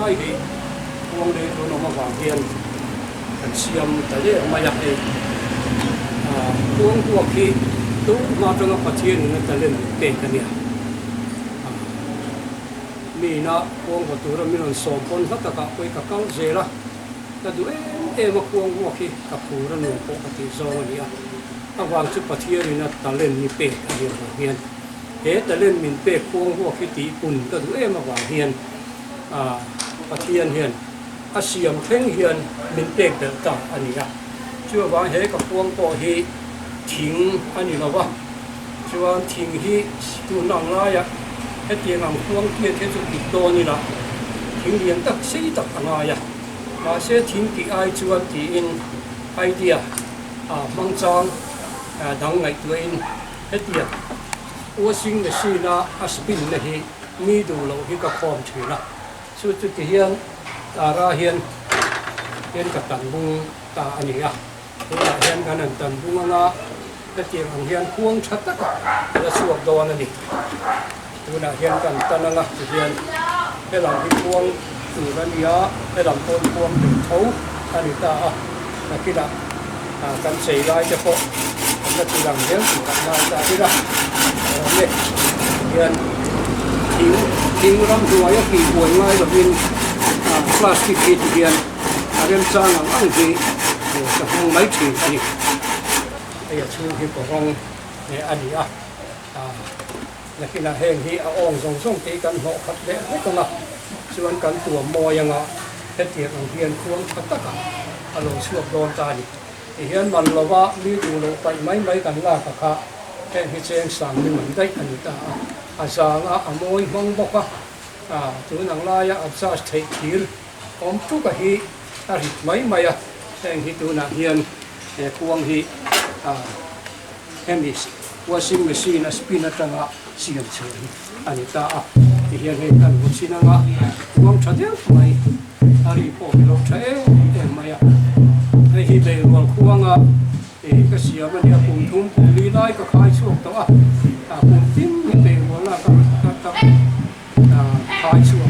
lai hi Khuang le tu no ma wang hian kan siam ta le ma ya he Khuang huak hi tu ma tanga pathian na ta len te ka nia mi na Khuang ko tu ra mi non som pon ha ta ka koi ka kal zela ta du ma Khuang huak hi ka pu ra no ko ka ti zo ni a awang chu pathian na ta len ni pe ka hian he ta len min pe Khuang huak hi ti pun ka du ma wang hian pathian hian a siam theng hian min pe bel ta ania chưa vang he ka Khuang po hi thing ani lawa chuan thing hi tu nang la ya he tiang ang Khuang kia the chu ki to ni la thing lian tak sei tak anga ya ma se thing ki ai chuan ti in idea mang chang dang ngai tu in he tia washing machine a spin na hi mi du lo hi ka khom thina chu chu ti hian ra hian ka tan bung ta ani ya la hian kan an tan bung anga ka tiang ang hian Khuang that taka la suak don ani tu na hian kan tan anga ti hian he lam hi Khuang tu ran ya he lam pon Khuang tu tho ani ta na kila kan sei lai te po kan ti lang hian kan na ta ti ra le hian ting ram duai ya ki buai ngai lo bin plastic ki ti hian rem chang ang hi sa hong mai chi ani ai chu hi ko hong ne ani na kina heng hi ong song song te kan ho khat le he kanga chuan kan tua mo yanga he ti ang hian Khuang taka alo chuak don ta ni hian man lawa mi du lo pai mai kan la ka kha he hi cheng sang ni man dai ani ta asanga amoi mong boka tu nang la ya absa thei thir om tu ka hi ta ri mai ya heng hi tu na hian Khuang hi hemis washing machine spin atanga siam chhi ani ta hian he kan buchina nga Khuang thadel mai ari po lo thae mai ya hi be wal Khuang ka siam ani pum thum pum li lai ka khai chuak to pum tim hi be wala ka khai chuak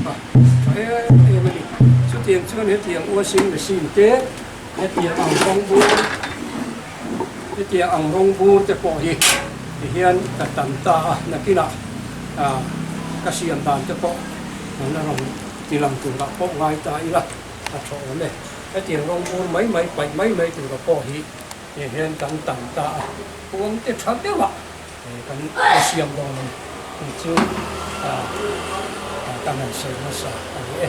mani chu tiang chuan he tiang washing machine te he tiang ang rong bu te po hi hian ka tan ta na kila ka siam dan te po na rong ti lang tu ka po ngai ta ila a tho le he tiang rong bu mai pai mai tu ka po hi hian kan tan ta Khuang te thak de wa kan siam do ni chu kan an sei na sa ani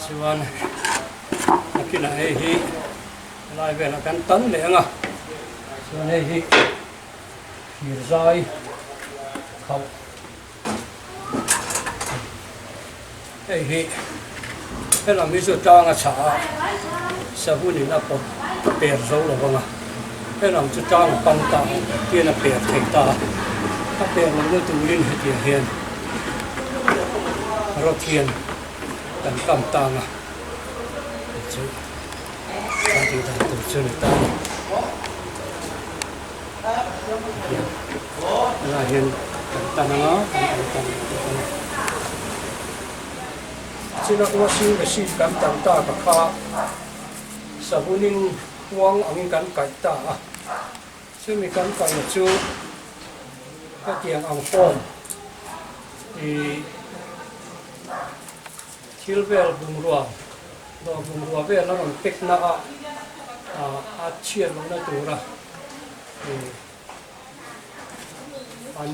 chuan kina hi lai ve la kan tan le anga chuan hi hir zai khau hi la mi chu tang a cha sabuni na po per zo lo banga la chu tang pang ta ti na per thei ta ta per lo tu rin he ti hian ro thian kan kam tanga chu ta ti ta tu chu ni ta la hian kan tananga china washing machine kan tan ta ka kha sabunin Khuang angin kan kai ta chu mi kan kai chu ka tiang ang pon hilvel bungrua do bungrua ve la ron pek na a chian lo na tura an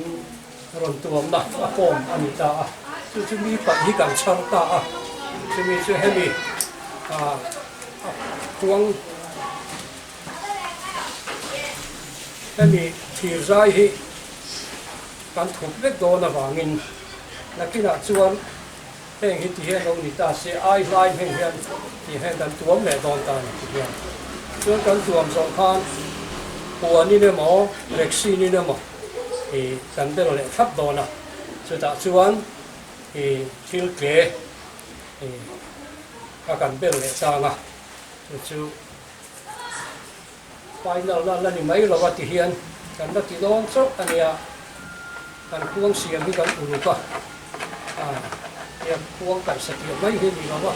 ron tuam na a pom ani ta chu mi pa hi kan chang ta chu mi chu hemi Khuang hemi thir zai hi kan thup vek do na wangin nakina chuan heng hi ti hian lo ni ta se ai lai heng hian ti hian kan tuam le don ta ni ti hian chuan kan tuam song khan puan ni le mo lexi ni le mo kan bel le thap dona chu ta chuan thil ke a kan bel le tanga chu final la ni mai lo wa ti hian kan da ti don chok ania kan Khuang Siam hi kan uru ka ya Khuang kan sa ti mai hi ni lo wa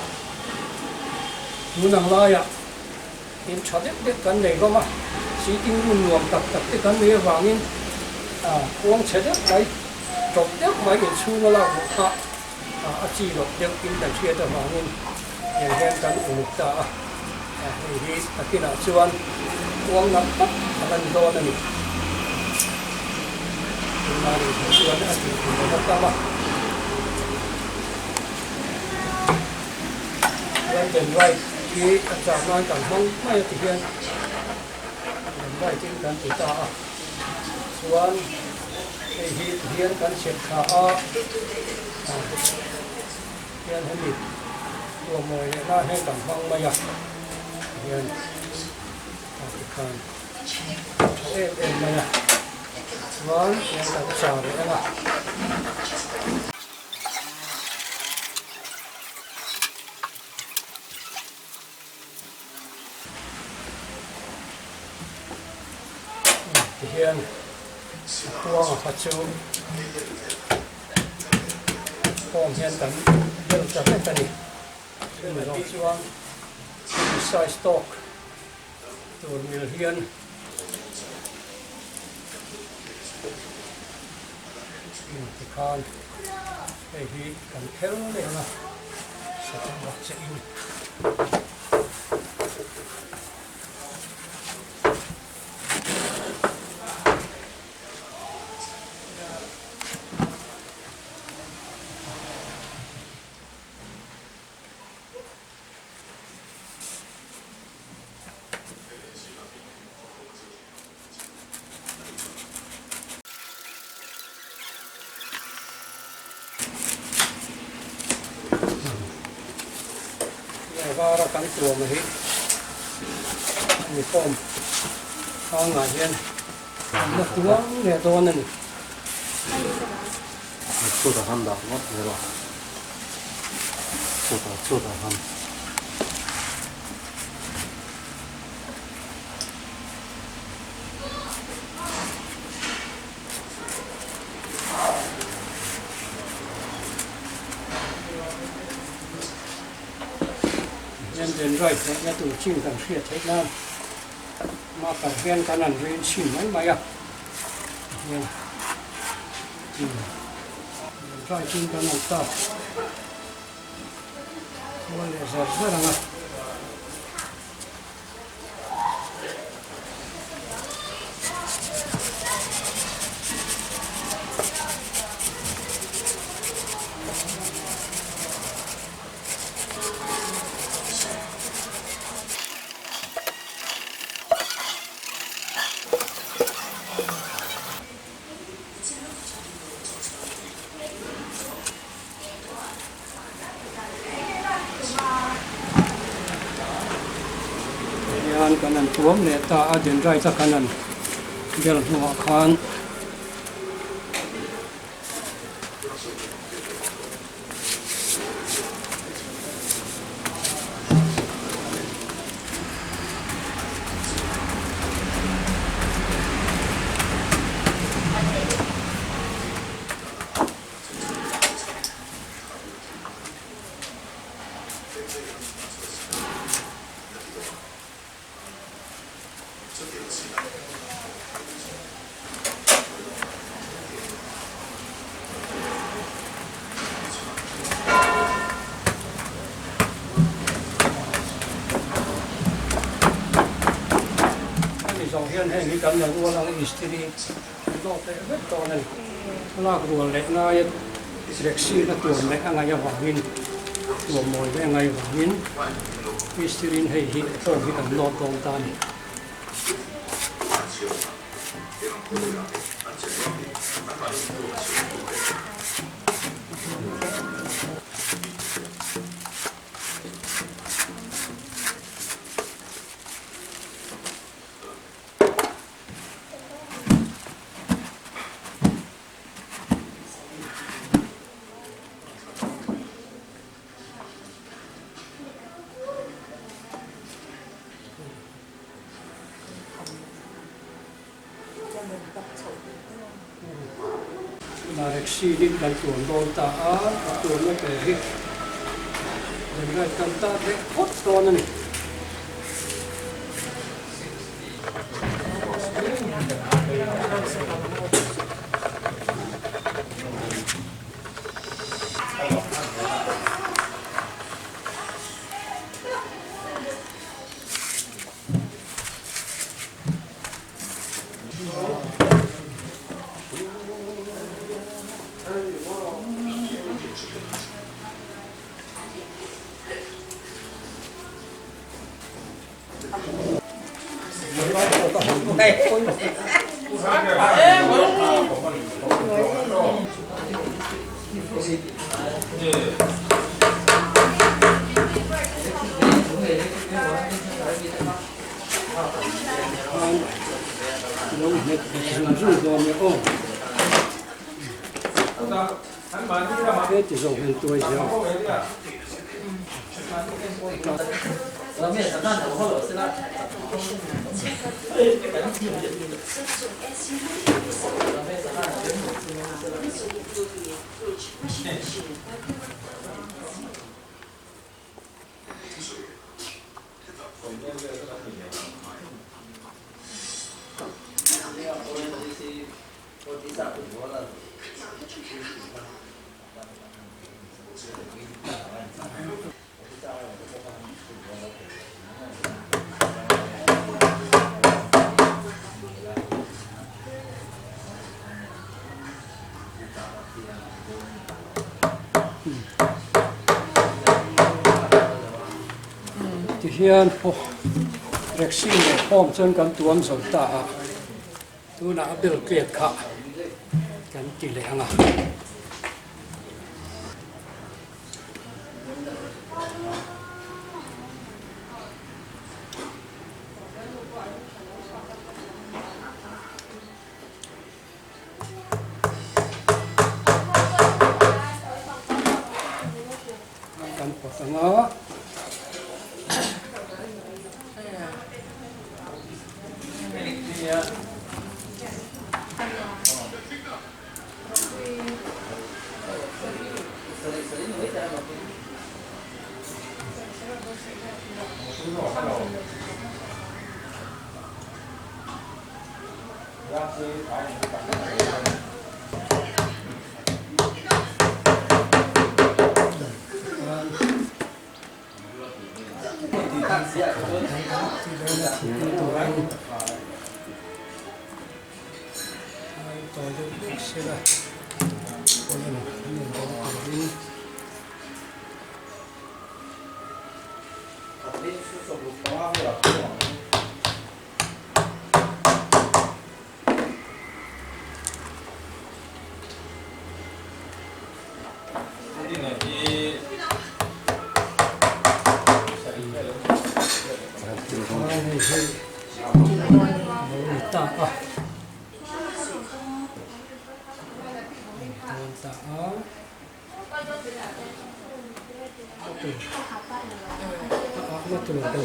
nang la ya in chadek dek kan nei lo ma si ting mun nuam tak tak te kan me avangin Khuang chadek mai top dek mai in chu la bu ka a chi lo dek in da chia da avangin yang hian kan uru ta hi takina chuan Khuang nak tak akan do na ni mari chuan a ti ko ta ma yang den right ki a cha man kan hong mai ti hian den right tin kan ti ta chuan hi hian kan set kha hian hemiตัวมวยน่าให้กันห้องมาอยากเรียนkan mana wan yang tak besar lah hian Khuang apa cu Khuang hian kan bel tak ni ini orang cuang size stockตัวมิลเฮียนที่คานไอ้ที่กันเทลเลยนะสตังวัดเสียงว่ากันตัวมาฮิมีฟอมข้างหน้าเห็นนักตัวเนี่ยตัวนั้นชุดทำดอกวัดเลยว่าชุดทำเดินไรเนี่ยตัวชิมกันเสียเทคน้ำมาตัดเพี้ยนกันนั่นเรียนชิมไหมอ่ะเนี่ยไรชิมกันนั่นตัดวันนี้จะเสร็จแล้วนะ kanan tuam le ta adin rai ta kanan bel hnuah khan hian hei ni kan lang ulang istri no te vet to nan lak rual le na ya seleksi na tuam le angai avangin tuam moi le angai avangin istri hei hi to hi kan no tong ta ni taxi din kan tuan don ta a tuan na pe hi dengan kan ta de hot ton ni这种很多一些。hian po reksi ne hom chen kan tuam so ta tu na bil ke kha kan ti le anga kan po tanga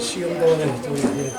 Siam đâu này tôi này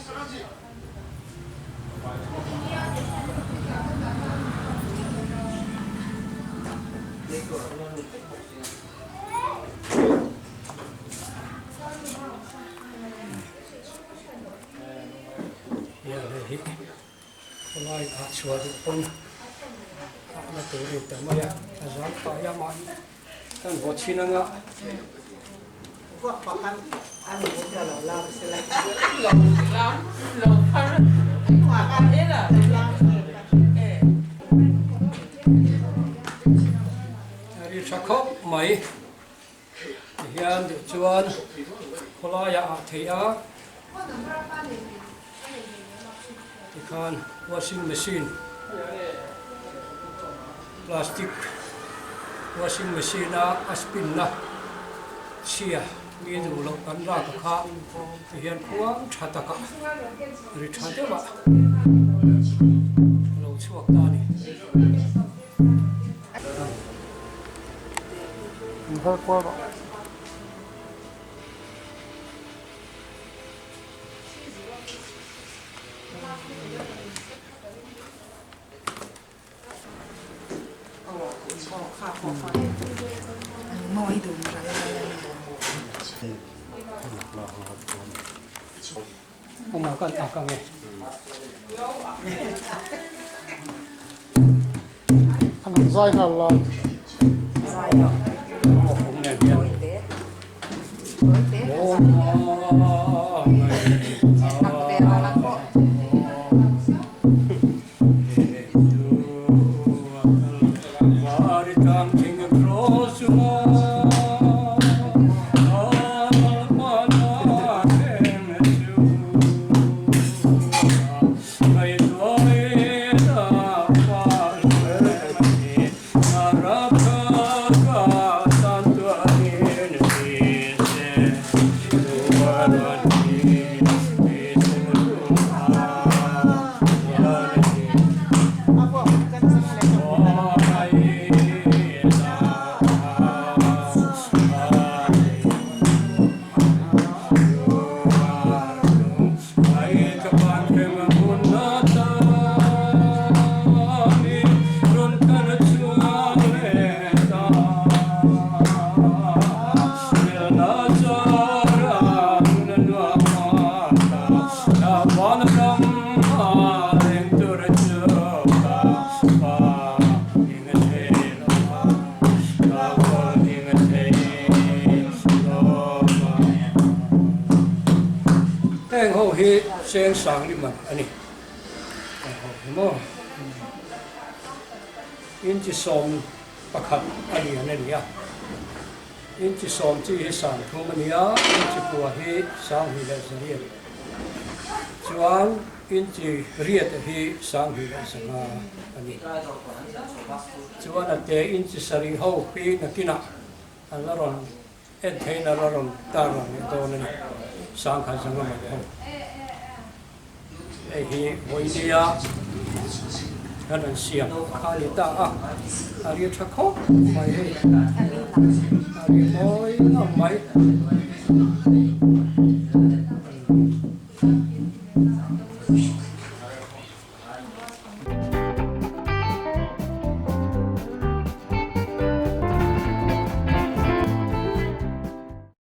ya hi lai a chua du pon na tu ri ta ma ya azam ta ya ma kan ho chinanga Quốc khó khăn ăn một giờ lâu sẽ lại lâu khăn hòa ăn hết à ri chakop mai hian de chuan khola ya a theia tikhan washing machine plastic washing machine a spin na chia mi du lo kan ra ka kha hian khuang tha takah ri tha de ba lo chuak ta ni hơi qua ba nói đúng rồi ông nào cần cả nghe thằng roi là một cũng nè hiền sen sang di man anih mo in chi som pakhat ani ane ya in chi som chi sang thum ani ya in chi pu hi sang hi la zariya chuan in chi riat hi sang hi la sanga ani chuan ate in chi sari ho pi na kina an la ron en thein la ron ta ron to ni sang khan sanga ma ho hi hoidia kan siam khali ta ari thakho mai he ari moi na mai